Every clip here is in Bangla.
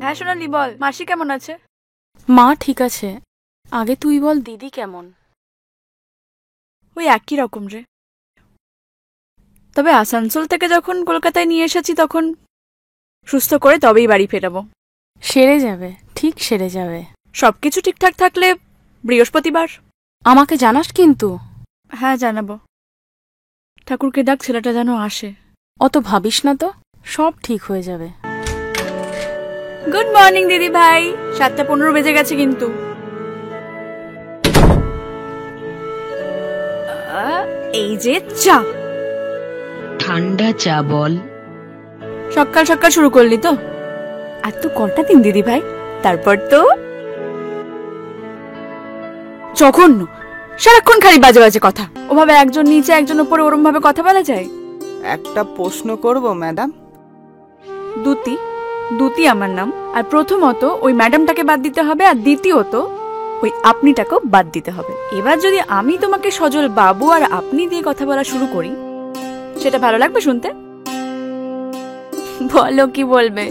হ্যাঁ সোনালি বল, মাসি কেমন আছে? মা ঠিক আছে, আগে তুই বল দিদি কেমন? ওই একই রকম রে। তবে আসানসোল থেকে যখন কলকাতায় নিয়ে এসেছি তখন সুস্থ করে তবেই বাড়ি ফেরাবো। সেরে যাবে, ঠিক সেরে যাবে। সবকিছু ঠিকঠাক থাকলে বৃহস্পতিবার। আমাকে জানাস কিন্তু। হ্যাঁ জানাবো। ঠাকুরকে ডাক ছেলেটা যেন আসে। অত ভাবিস না তো, সব ঠিক হয়ে যাবে। গুড মর্নিং দিদি ভাই, 7:15 বেজে গেছে কিন্তু। এই যে চা, ঠান্ডা চা বল। সকাল সকাল শুরু করলি তো? আর তো কটা দিন দিদি ভাই, তারপর তো জঘন্য। সারাক্ষণ খালি বাজে বাজে কথা। ওভাবে একজন নিচে একজন উপরে ওরম ভাবে কথা বলা যায়? একটা প্রশ্ন করব ম্যাডাম? দুতি আমার নাম। আর প্রথমত ওই ম্যাডামটাকে বাদ দিতে হবে, আর দ্বিতীয়ত ওই আপনিটাকেও বাদ দিতে হবে। এবার যদি আমি তোমাকে সজল বাবু আর আপনি দিয়ে কথা বলা শুরু করি, সেটা ভালো লাগবে শুনতে? বলো কি বলবে?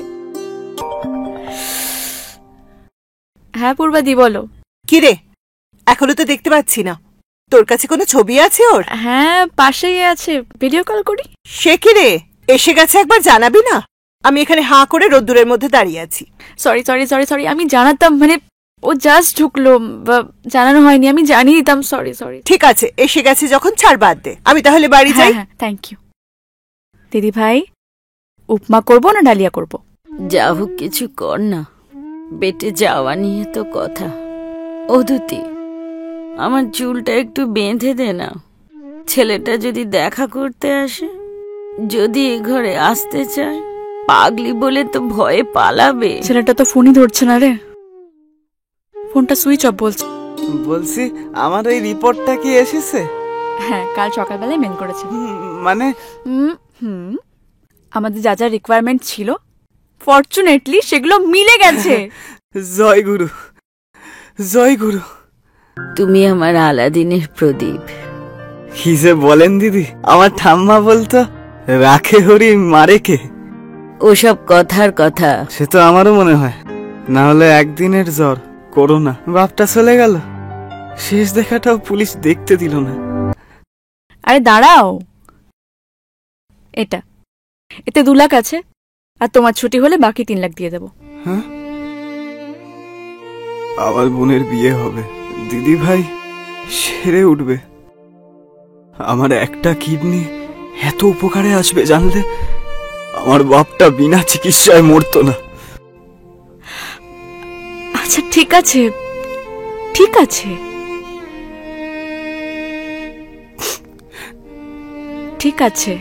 হ্যাঁ পূর্বাদি বলো। কি রে, এখনো তো দেখতে পাচ্ছি না। তোর কাছে কোনো ছবি আছে ওর? হ্যাঁ পাশেই আছে, ভিডিও কল করি। সে কি রে, এসে গেছে একবার জানাবি না? আমি এখানে হাঁ করে রোদ্দুরের মধ্যে দাঁড়িয়ে আছি। সরি সরি সরি সরি, আমি জানাতাম, মানে ও জাস্ট ঢুকলো, জানানো হয়নি, আমি জানিয়ে দিতাম। Sorry sorry. ঠিক আছে, এসে গেছে যখন ছাড়, বাদ দে। আমি তাহলে বাড়ি যাই। হ্যাঁ থ্যাংক ইউ। দিদি ভাই, উপমা করবো না ডালিয়া করবো? যা হোক কিছু কর না, বেটে যাওয়া নিয়ে তো কথা। ও দুতি, আমার চুলটা একটু বেঁধে দে না। ছেলেটা যদি দেখা করতে আসে, যদি এ ঘরে আসতে চায়, পাগলি বলে তো ভয়ে পালাবে। ছেলেটা তো ফোনই ধরছে না রে, ফোনটা সুইচ অফ বলছে। বলছি, আমার ওই রিপোর্টটা কি এসেছে? হ্যাঁ কাল সকালবেলায় মেল করেছে। মানে আমাদের যা যা রিকোয়ারমেন্ট ছিল, ফরচুনেটলি সেগুলো মিলে গেছে। জয় গুরু, জয় গুরু। তুমি আমার আলাদিনের প্রদীপ। কি যে বলেন দিদি, আমার ঠাম্মা বলতো রাখে হরি মারে কে। ওসব কথার কথা। সে তো আমারও মনে হয়। না হলে একদিনের জ্বর, করোনা, বাপটা চলে গেল, শেষ দেখাটাও পুলিশ দেখতে দিল না। আরে দাঁড়াও, এতে 2 লাখ আছে, আর তোমার ছুটি হলে বাকি 3 লাখ দিয়ে দেবো। হ্যাঁ, আমার বোনের বিয়ে হবে, দিদি ভাই সেরে উঠবে। আমার একটা কিডনি এত উপকারে আসবে জানলে, আমার বাপটা বিনা চিকিৎসায় মরতো না। আচ্ছা ঠিক আছে, ঠিক আছে, ঠিক আছে।